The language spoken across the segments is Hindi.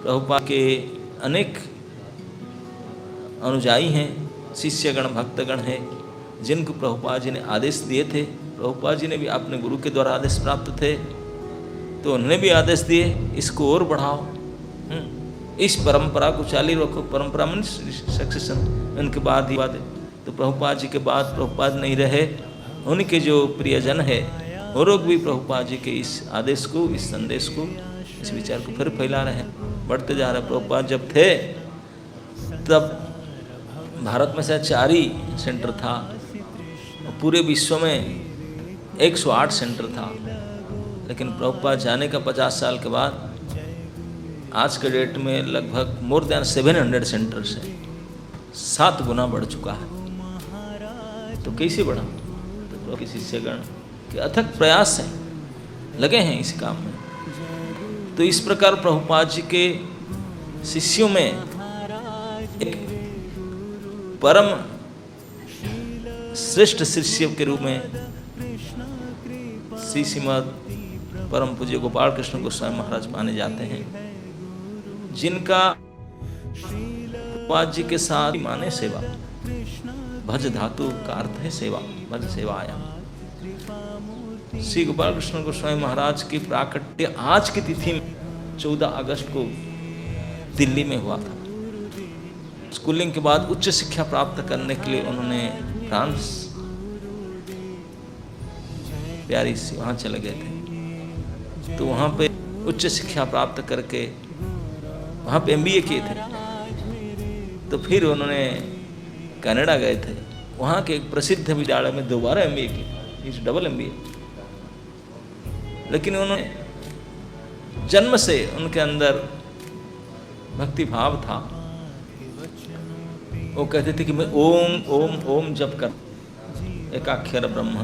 प्रभुपाद के अनेक अनुयायी हैं, शिष्यगण भक्तगण हैं, जिनको प्रभुपाद जी ने आदेश दिए थे। प्रभुपाद जी ने भी अपने गुरु के द्वारा आदेश प्राप्त थे, तो उन्होंने भी आदेश दिए इसको और बढ़ाओ, इस परंपरा को चालू रखो। परंपरा मीन्स सक्सेशन। उनके बाद ही तो प्रभुपाद जी के बाद प्रभुपाद नहीं रहे, उनके जो प्रियजन है वो लोग भी प्रभुपाद जी के इस आदेश को, इस संदेश को, इस विचार को फिर फैला रहे हैं, बढ़ते जा रहे हैं। प्रभुपाद जब थे तब भारत में शायद 4 ही सेंटर था, पूरे विश्व में 108 सेंटर था। लेकिन प्रभुपाद जाने का 50 साल के बाद आज के डेट में लगभग मोर देन 700 सेंटर्स है, 7 गुना बढ़ चुका है। तो कैसे बढ़ा? तो प्रभु के शिष्यगण के अथक प्रयास हैं, लगे हैं इस काम में। तो इस प्रकार प्रभुपाद जी के शिष्यों में एक परम श्रेष्ठ शिष्य के रूप में श्रीमद परम पूज्य गोपाल कृष्ण गोस्वामी महाराज माने जाते हैं, जिनका प्रभुपाद जी के साथ माने सेवा। भज धातु का अर्थ है सेवा, भज सेवाया। श्री गोपाल कृष्ण गोस्वामी महाराज की प्राकट्य आज की तिथि में 14 अगस्त को दिल्ली में हुआ था। स्कूलिंग के बाद उच्च शिक्षा प्राप्त करने के लिए उन्होंने फ्रांस पेरिस वहाँ चले गए थे। तो वहाँ पे उच्च शिक्षा प्राप्त करके वहाँ पे MBA किए थे। तो फिर उन्होंने कनाडा गए थे, वहाँ के एक प्रसिद्ध विद्यालय में दोबारा MBA किए, इस डबल MBA। लेकिन उन्होंने जन्म से उनके अंदर भक्ति भाव था। वो कहते थे कि मैं ओम ओम ओम जप कर, एकाक्षर ब्रह्म।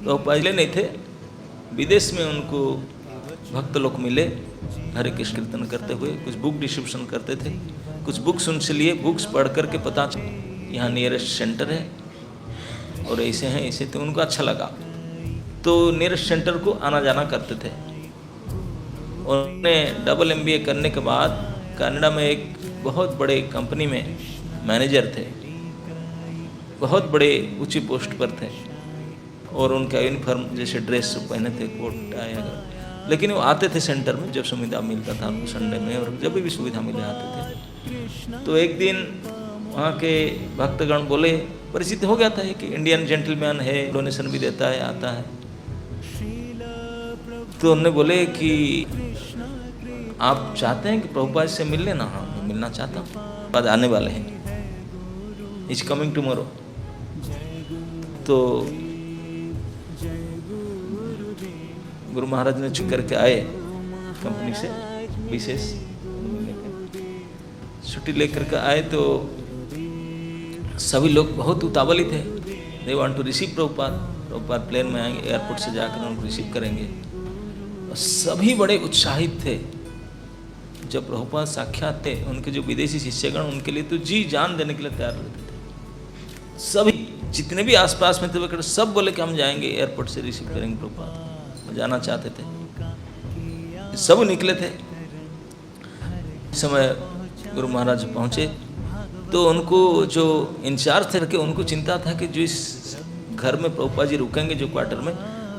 तो पहले नहीं थे, विदेश में उनको भक्त लोग मिले, हरे कृष्ण कीर्तन करते हुए, कुछ बुक डिस्ट्रीब्यूशन करते थे, कुछ बुक्स उनसे लिए, बुक्स पढ़ करके पता यहाँ नियरेस्ट सेंटर है और ऐसे हैं ऐसे, तो उनको अच्छा लगा। तो नियरेस्ट सेंटर को आना जाना करते थे। उन्होंने डबल MBA करने के बाद कनाडा में एक बहुत बड़े कंपनी में मैनेजर थे, बहुत बड़े ऊंची पोस्ट पर थे, और उनका यूनिफॉर्म जैसे ड्रेस पहने थे, कोट टाई वगैरह। लेकिन वो आते थे सेंटर में जब सुविधा मिलता था उनको, संडे में और जब भी सुविधा मिले आते थे। तो एक दिन वहाँ के भक्तगण बोले, परिचित हो गया था कि इंडियन जेंटलमैन है, डोनेशन भी देता है, आता है। तो उन्होंने बोले कि आप चाहते हैं कि प्रभुपाद से मिल लेना? हाँ, मैं मिलना चाहता हूँ, बाद आने वाले हैं, इज कमिंग टुमारो। तो गुरु महाराज ने छुप करके आए कंपनी से, विशेष छुट्टी लेकर के आए। तो सभी लोग बहुत उतावली थे, they want to receive Prabhupada. Prabhupada plane में आएंगे, एयरपोर्ट से जाकर उनको रिसीव करेंगे। और सभी बड़े उत्साहित थे। जब प्रभुपाद साक्षात थे, उनके जो विदेशी शिष्यगण उनके लिए तो जी जान देने के लिए तैयार रहते थे। सभी जितने भी आसपास में थे सब बोले कि हम जाएंगे, एयरपोर्ट से रिसीव करेंगे प्रभुपाद, जाना चाहते थे। सब निकले थे। इस समय गुरु महाराज पहुँचे तो उनको जो इंचार्ज थे, उनको चिंता था कि जो इस घर में प्रभुपाद जी रुकेंगे, जो क्वार्टर में,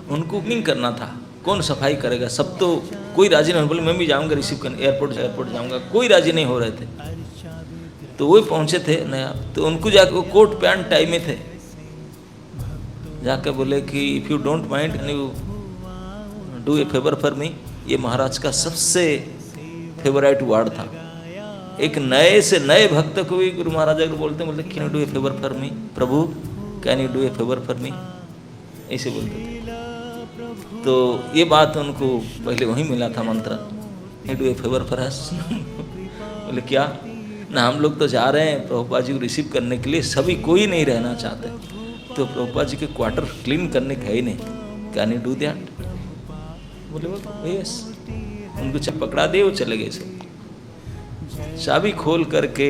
उनको क्लीन करना था, कौन सफाई करेगा। सब तो कोई राजी नहीं, बोले मैं भी जाऊंगा रिसीव करने, एयरपोर्ट जाऊंगा, कोई राजी नहीं हो रहे थे। तो वो पहुंचे थे नया, तो उनको जाके वो कोट पैंट टाई में थे, जाके बोले कि if you don't mind can you do a favour for me. ये महाराज का सबसे फेवरेट वर्ड था। एक नए से नए भक्त को भी गुरु महाराज अगर बोलते can you do a favour for me, Prabhu can you do a favour for me, ऐसे बोलते थे। तो ये बात उनको पहले वहीं मिला था मंत्र, can do a favour for us. बोले क्या ना, हम लोग तो जा रहे हैं प्रभुपाद जी को रिसीव करने के लिए, सभी कोई नहीं रहना चाहते, तो प्रभुपाद जी के क्वार्टर क्लीन करने का ही नहीं, कैन यू डू दैट? बोले यस। उनको चाबी पकड़ा दे, वो चले गए। सब चाबी खोल करके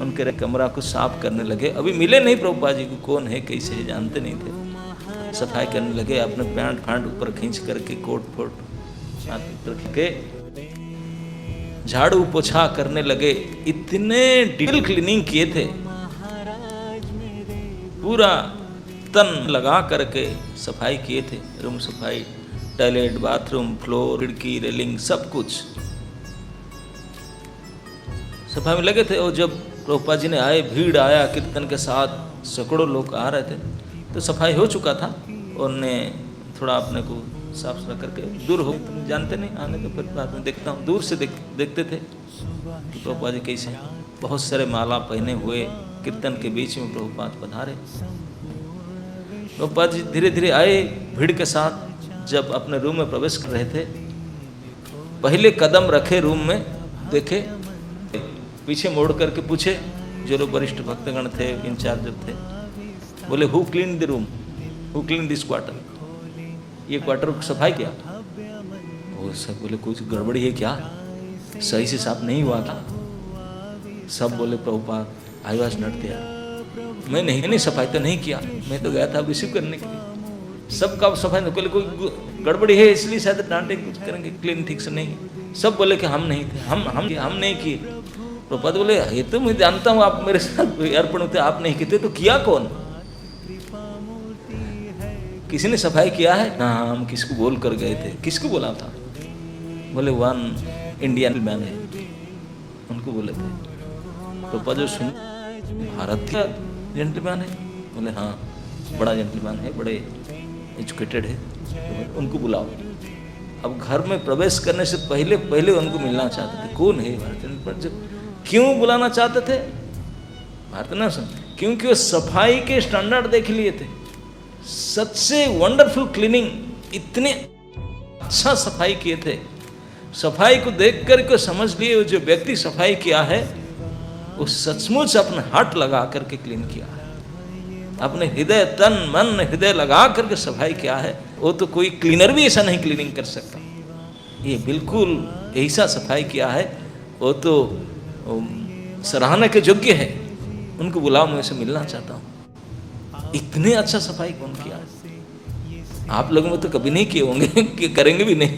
उनके कमरा को साफ करने लगे। अभी मिले नहीं प्रभुपाद जी को, कौन है कैसे है जानते नहीं थे। सफाई करने लगे, अपने पैंट फांट ऊपर खींच करके, कोट फोट हाथ रख के झाड़ू पोछा करने लगे, इतने डिटेल क्लीनिंग किए थे, पूरा तन लगा करके सफाई किए थे, रूम सफाई, टॉयलेट, बाथरूम, फ्लोर, खिड़की, रेलिंग, सब कुछ सफाई में लगे थे। और जब प्रभुपाद जी ने आए, भीड़ आया कीर्तन के साथ, सैकड़ों लोग आ रहे थे, तो सफाई हो चुका था। उन्होंने थोड़ा अपने को साफ सुथरा करके दूर हो, तुम जानते नहीं, आने तो फिर बाद में देखता हूँ, दूर से देखते थे कि प्रभुपाद जी कैसे, बहुत सारे माला पहने हुए कीर्तन के बीच में प्रभुपाद पधारे। प्रभुपाद जी धीरे धीरे आए भीड़ के साथ। जब अपने रूम में प्रवेश कर रहे थे, पहले कदम रखे रूम में, देखे, पीछे मोड़ करके पूछे, जो लोग वरिष्ठ भक्तगण थे, इंचार्ज थे, बोले who clean the room, who clean this quarter, ये क्वार्टर को सफाई किया? वो सब बोले कुछ गड़बड़ी है क्या, सही से साफ नहीं हुआ क्या? सब बोले Prabhupada I was not there, मैं नहीं सफाई तो नहीं किया, मैं तो गया था रिसीव करने के लिए। सबका सफाई नहीं, कोई गड़बड़ी है इसलिए शायद डांटे, कुछ करेंगे, क्लीन ठीक से नहीं। सब बोले कि हम नहीं थे, हम नहीं किए। प्रभुपाद बोले ये तो मैं जानता हूँ, आप मेरे साथ अर्पण होते, आप नहीं किए तो किया कौन? किसी ने सफाई किया है? हाँ, हम किसको बोल कर गए थे। किसको बोला था? बोले वन इंडियन मैन है, उनको बोले थे। प्रभुपाद जो सुन, भारत का जेंटलमैन है? बोले हाँ, बड़ा जेंटलमैन है, बड़े एजुकेटेड है, तो उनको बुलाओ। अब घर में प्रवेश करने से पहले उनको मिलना चाहते थे। कौन है भारत? क्यों बुलाना चाहते थे? भारत ना सुन, क्योंकि वो सफाई के स्टैंडर्ड देख लिए थे। सच से वंडरफुल क्लीनिंग, इतने अच्छा सफाई किए थे। सफाई को देख करके समझ लिए वो जो व्यक्ति सफाई किया है, वो सचमुच अपने हाथ लगा करके क्लीन किया है, अपने हृदय, तन मन हृदय लगा करके सफाई किया है। वो तो कोई क्लीनर भी ऐसा नहीं क्लीनिंग कर सकता। ये बिल्कुल ऐसा सफाई किया है, वो तो सराहना के योग्य है। उनको बुलाओ, मैं उसे मिलना चाहता हूँ। इतने अच्छा सफाई कौन किया है? आप लोगों में तो कभी नहीं किए होंगे, कि करेंगे भी नहीं।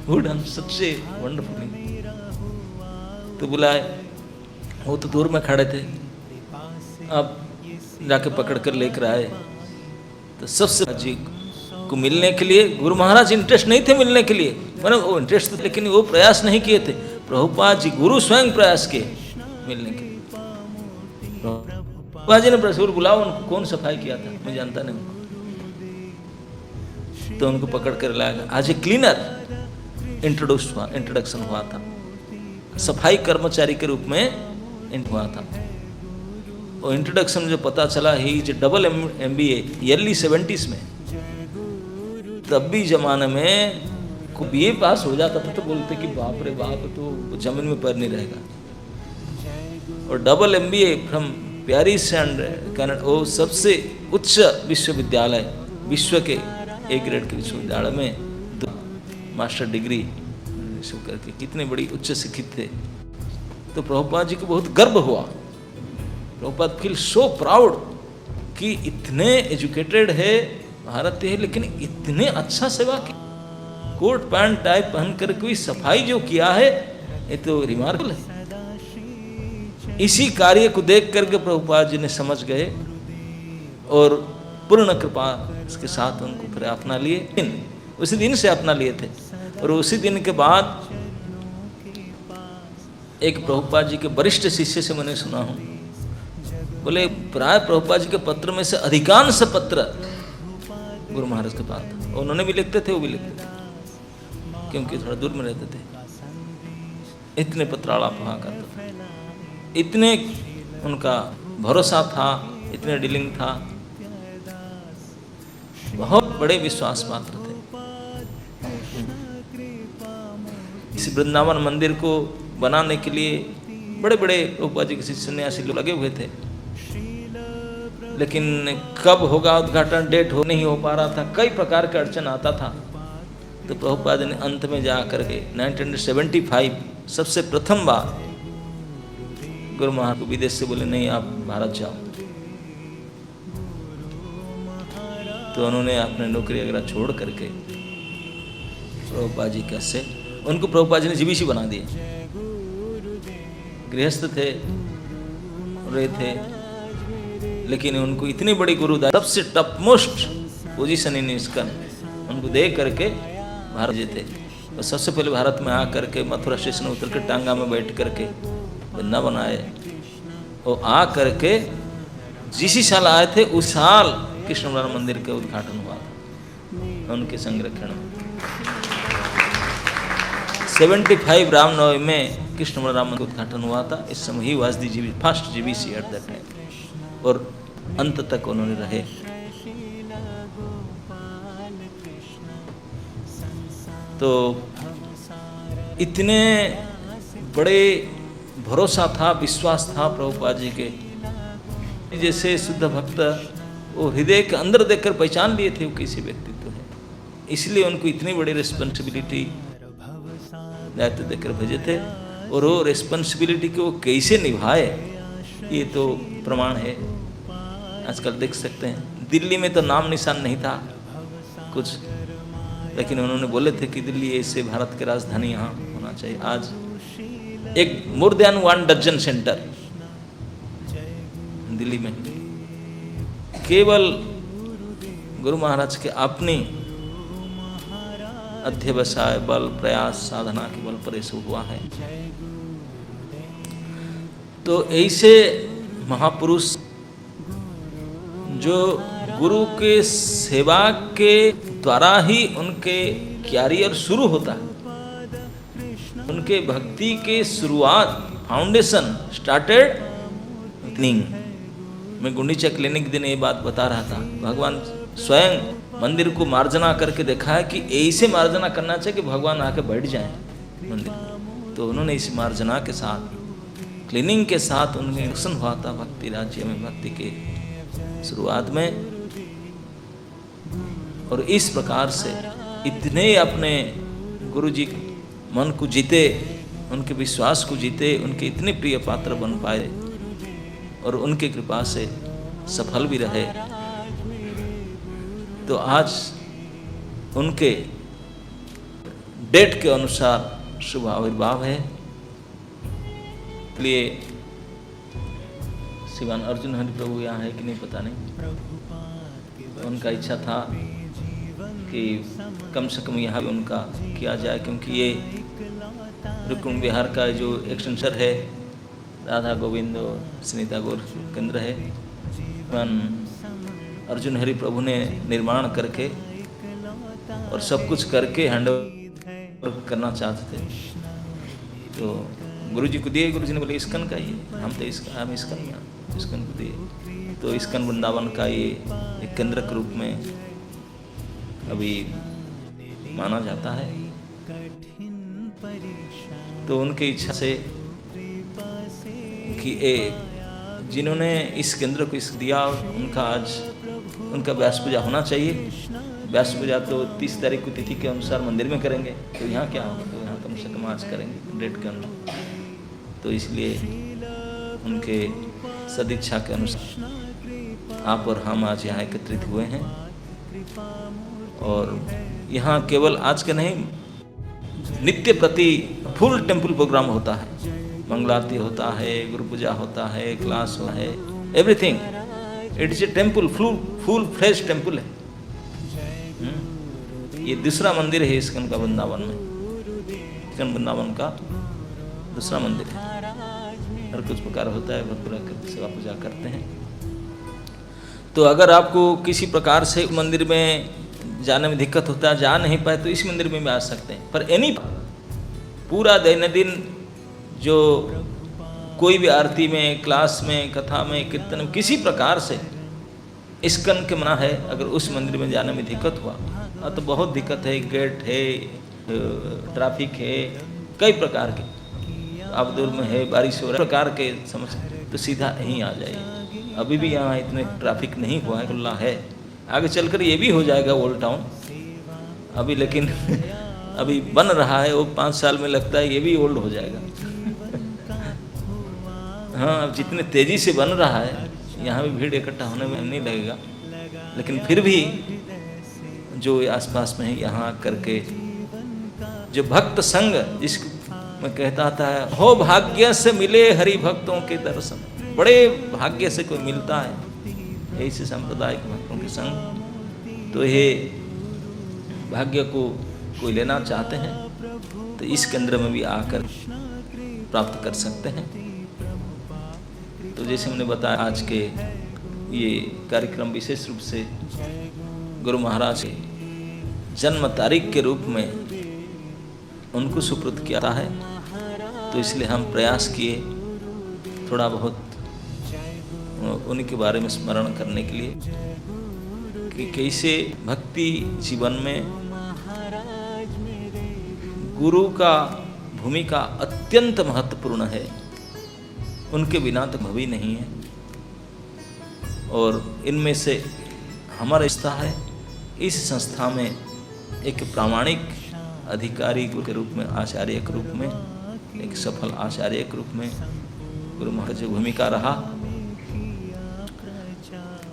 वो डन सबसे वंडरफुल। तो बुलाए, वो तो दूर में खड़े थे। अब जाके पकड़ कर लेकर आए, तो सबसे जी को मिलने के लिए, गुरु महाराज इंटरेस्ट नहीं थे मिलने के लिए, मतलब वो इंटरेस्ट थे, लेकिन वो प्रयास नहीं किए थे। प्रभुपाद जी गुरु स्वयं प्रयास किए मिलने के लिए। प्रभुपाद जी ने प्रसूर बुलाओ, उनको कौन सफाई किया था, मैं जानता नहीं उनको। तो उनको पकड़ कर लाया। आज एक क्लीनर इंट्रोडक्शन हुआ था, सफाई कर्मचारी के रूप में हुआ था। और इंट्रोडक्शन जो पता चला, ही जो डबल MBA ईयरली 70s में, तब भी जमाने में को BA पास हो जाता था तो बोलते कि बाप रे बाप, तो जमीन में पैर नहीं रहेगा। और double MBA from Paris and Canada, वो सबसे उच्च विश्वविद्यालय, विश्व के A ग्रेड के विश्वविद्यालय में तो मास्टर डिग्री करके कितने बड़ी उच्च शिक्षित थे। तो प्रभुपाद जी को बहुत गर्व हुआ। प्रभुपाद फील सो प्राउड कि इतने एजुकेटेड है, भारतीय है, लेकिन इतने अच्छा सेवा की, कोट पैंट टाइप पहन कर कोई सफाई जो किया है, ये तो रिमार्केबल है। इसी कार्य को देख करके प्रभुपाद जी ने समझ गए और पूर्ण कृपा के साथ उनको फिर अपना लिए। उसी दिन से अपना लिए थे। और उसी दिन के बाद एक प्रभुपाद जी के वरिष्ठ शिष्य से मैंने सुना हूँ, बोले प्राय प्रभुपाद जी के पत्र में से अधिकांश पत्र गुरु महाराज के पास था। उन्होंने भी लिखते थे, वो भी लिखते थे, क्योंकि थोड़ा दूर में रहते थे। इतने पत्रालाप वहाँ करते थे, इतने उनका भरोसा था, इतने डीलिंग था, बहुत बड़े विश्वास पात्र थे। इस वृंदावन मंदिर को बनाने के लिए बड़े बड़े प्रभुपाद जी के शिष्य सन्यासी लोग लगे हुए थे, लेकिन कब होगा उद्घाटन, डेट हो नहीं हो पा रहा था, कई प्रकार का अड़चन आता था। तो प्रभुपाद ने अंत में जाकर के 1975 सबसे प्रथम बार गुरु महाराज को विदेश से बोले नहीं आप भारत जाओ। तो उन्होंने अपने नौकरी वगैरह छोड़ करके प्रभुपाद जी कैसे, उनको प्रभुपाद जी ने जीबीसी बना दिए। गृहस्थ थे, रहे थे, लेकिन उनको इतनी बड़ी गुरुदाई, सबसे top most position in ISKCON, उनको देख करके भारत जीते। और सबसे पहले भारत में आ करके मथुरा स्टेशन उतर के टांगा में बैठ करके वृंदावन आए, और आ करके जिस साल आए थे उस साल कृष्ण बलराम मंदिर का उद्घाटन हुआ था उनके संरक्षण में। 75 रामनवमी में कृष्ण बलराम मंदिर का उद्घाटन हुआ था। इस समय he was the first GBC at that time, और अंत तक उन्होंने रहे। तो इतने बड़े भरोसा था, विश्वास था प्रभुपाद जी के, जैसे शुद्ध भक्त वो हृदय के अंदर देखकर पहचान लिए थे वो कैसे व्यक्तित्व है। इसलिए उनको इतनी बड़ी रिस्पॉन्सिबिलिटी दायित्व देकर भेजे थे, और वो रिस्पॉन्सिबिलिटी को वो कैसे निभाए ये तो प्रमाण है। आजकल देख सकते हैं दिल्ली में तो नाम निशान नहीं था कुछ, लेकिन उन्होंने बोले थे कि दिल्ली ऐसे भारत की राजधानी यहाँ होना चाहिए। आज एक more than 1 dozen centre Delhi में, केवल गुरु महाराज के अपनी अध्यवसाय बल प्रयास साधना के बल पर ऐसा हुआ है। तो ऐसे महापुरुष जो गुरु के सेवा के द्वारा ही उनके कैरियर शुरू होता है, उनके भक्ति के शुरुआत फाउंडेशन स्टार्टेड क्लीनिंग। मैं गुंडीचा क्लिनिक दिन ये बात बता रहा था, भगवान स्वयं मंदिर को मार्जना करके देखा है कि ऐसे मार्जना करना चाहिए कि भगवान आके बैठ जाए मंदिर। तो उन्होंने इस मार्जना के साथ क्लीनिंग के साथ उनमें इंडक्शन हुआ था भक्ति राज्य में, भक्ति के शुरुआत में। और इस प्रकार से इतने अपने गुरु जी मन को जीते, उनके विश्वास को जीते, उनके इतने प्रिय पात्र बन पाए, और उनके कृपा से सफल भी रहे। तो आज उनके डेट के अनुसार शुभ आविर्भाव है। इसलिए श्रीमान अर्जुन हरि प्रभु यहाँ है कि नहीं पता नहीं, तो उनका इच्छा था कि कम से कम यहाँ भी उनका किया जाए, क्योंकि ये रुक्मिणी विहार का जो एक्सटेंशन है राधा गोविंद और सुनीता गौर केंद्र है, अर्जुन हरि प्रभु ने निर्माण करके और सब कुछ करके हैंड ओवर करना चाहते थे। तो गुरु जी को दिए, गुरु जी ने बोले इस्कन का ये, हम तो हम इस्कन को दिए। तो इस्कन वृंदावन का ये एक केंद्र के रूप में अभी माना जाता है। तो उनकी इच्छा से कि जिन्होंने इस केंद्र को इस दिया, उनका आज उनका व्यास पूजा होना चाहिए। व्यास पूजा तो 30 तारीख को तिथि के अनुसार मंदिर में करेंगे, तो यहाँ क्या होगा, तो यहाँ कम से कम आज करेंगे डेट के अंदर। तो इसलिए उनके सदिच्छा के अनुसार आप और हम आज यहाँ एकत्रित हुए हैं। और यहाँ केवल आज के नहीं, नित्य प्रति फुल टेम्पल प्रोग्राम होता है, मंगलारती होता है, गुरु पूजा होता है, क्लास होता है, everything. It is a temple, full fresh temple है। ये दूसरा मंदिर है इस्कन का वृंदावन में, इस्कन वृंदावन का दूसरा मंदिर है। हर कुछ प्रकार होता है, भक्त सेवा पूजा करते हैं। तो अगर आपको किसी प्रकार से मंदिर में जाने में दिक्कत होता है, जा नहीं पाए, तो इस मंदिर में भी आ सकते हैं। पर एनी पूरा दैनंदिन जो कोई भी आरती में, क्लास में, कथा में, कीर्तन में, किसी प्रकार से इस्कन के मना है। अगर उस मंदिर में जाने में दिक्कत हुआ, तो बहुत दिक्कत है, गेट है, ट्रैफिक है, कई प्रकार के, आप दूर में है, बारिश हो रहा है, प्रकार के समस्या, तो सीधा यहीं आ जाइए। अभी भी यहाँ इतने ट्रैफिक नहीं हुआ है, खुला है। आगे चलकर ये भी हो जाएगा ओल्ड टाउन अभी, लेकिन अभी बन रहा है, वो 5 साल में लगता है ये भी ओल्ड हो जाएगा। हाँ, अब जितने तेजी से बन रहा है, यहाँ भी भीड़ इकट्ठा होने में नहीं लगेगा, लेकिन फिर भी जो आसपास में है, यहाँ करके जो भक्त संग मैं कहता था, हो भाग्य से मिले हरि भक्तों के दर्शन, बड़े भाग्य से कोई मिलता है ऐसे सांप्रदायिक भक्तों के संग। तो ये भाग्य को कोई लेना चाहते हैं तो इस केंद्र में भी आकर प्राप्त कर सकते हैं। तो जैसे हमने बताया, आज के ये कार्यक्रम विशेष रूप से गुरु महाराज के जन्म तारीख के रूप में उनको सुपुर्द किया है। तो इसलिए हम प्रयास किए थोड़ा बहुत उनके बारे में स्मरण करने के लिए कि कैसे भक्ति जीवन में गुरु का भूमिका अत्यंत महत्वपूर्ण है, उनके बिना तो भवी नहीं है। और इनमें से हमारा रिश्ता है इस संस्था में एक प्रामाणिक अधिकारी के रूप में, आचार्य के रूप में, एक सफल आचार्य के रूप में गुरु महाराज की भूमिका रहा।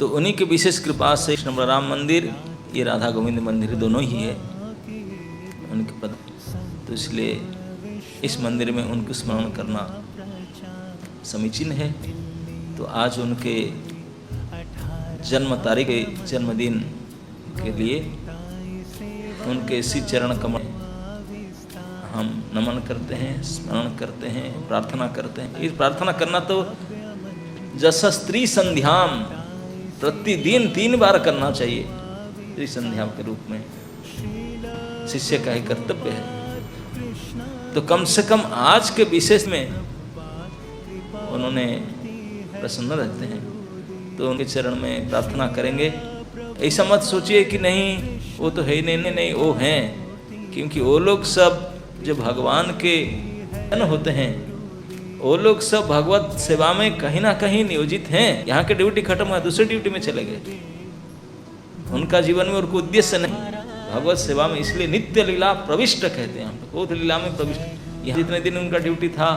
तो उन्हीं के विशेष कृपा से कृष्ण बलराम मंदिर, ये राधा गोविंद मंदिर दोनों ही है उनके पद। तो इसलिए इस मंदिर में उनको स्मरण करना समीचीन है। तो आज उनके जन्म तारीख, जन्मदिन के लिए उनके इसी चरण कमल हम नमन करते हैं, स्मरण करते हैं, प्रार्थना करते हैं। इस प्रार्थना करना तो जस स्त्री संध्याम प्रतिदिन 3 बार करना चाहिए, स्त्री संध्या के रूप में शिष्य का ही कर्तव्य है। तो कम से कम आज के विशेष में उन्होंने प्रसन्न रहते हैं, तो उनके चरण में प्रार्थना करेंगे। ऐसा मत सोचिए कि नहीं वो तो है ही नहीं, नहीं वो हैं, क्योंकि वो लोग सब जो भगवान के जन होते हैं, वो लोग सब भगवत सेवा में कहीं ना कहीं नियोजित हैं। यहाँ के ड्यूटी खत्म हुआ, दूसरी ड्यूटी में चले गए। उनका जीवन में उनको उद्देश्य नहीं भगवत सेवा में, इसलिए नित्य लीला प्रविष्ट कहते हैं हम लोग, बहुत लीला में प्रविष्ट। यहाँ जितने दिन उनका ड्यूटी था,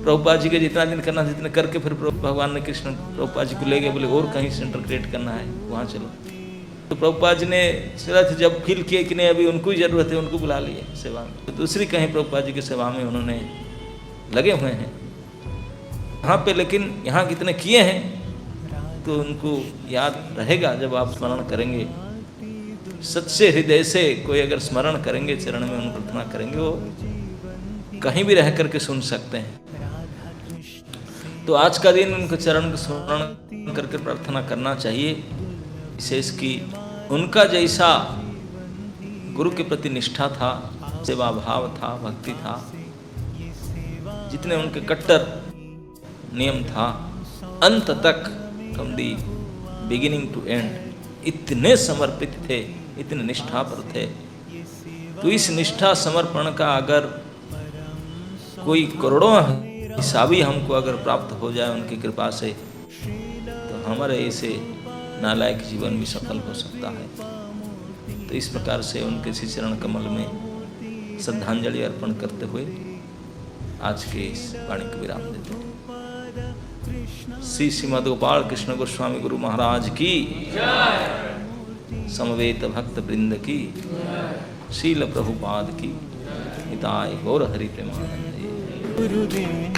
प्रभुपाद जी के जितना दिन करना, जितने करके फिर भगवान ने कृष्ण प्रभुपाद जी को ले गए, बोले और कहीं सेंटर क्रिएट करना है वहाँ चलो। तो प्रभुपाद जी ने जब फील किए कि नहीं अभी उनको ही जरूरत है, उनको बुला लिए सेवा में। तो दूसरी कहीं प्रभुपाद जी की सेवा में उन्होंने लगे हुए हैं यहाँ पे, लेकिन यहाँ कितने किए हैं तो उनको याद रहेगा जब आप स्मरण करेंगे। सच्चे हृदय से कोई अगर स्मरण करेंगे, चरण में उनको प्रार्थना करेंगे, वो कहीं भी रह करके सुन सकते हैं। तो आज का दिन उनके चरण को स्मरण करके प्रार्थना करना चाहिए। विशेष कि उनका जैसा गुरु के प्रति निष्ठा था, सेवा भाव था, भक्ति था, जितने उनके कट्टर नियम था, अंत तक from the beginning to end इतने समर्पित थे, इतने निष्ठा पर थे। तो इस निष्ठा समर्पण का अगर कोई करोड़ों हिसाबी हमको अगर प्राप्त हो जाए उनकी कृपा से, तो हमारे ऐसे नालायक जीवन भी सफल हो सकता है। तो इस प्रकार से उनके श्री चरण कमल में श्रद्धांजलि अर्पण करते हुए आज के इस वाणी को विराम देते हैं। श्री श्रीमद् गोपाल कृष्ण गोस्वामी गुरु महाराज की, समवेत भक्त वृंद की, शील प्रभुपाद की, हिताय गौर हरि प्रेमानंद। गुरुदेव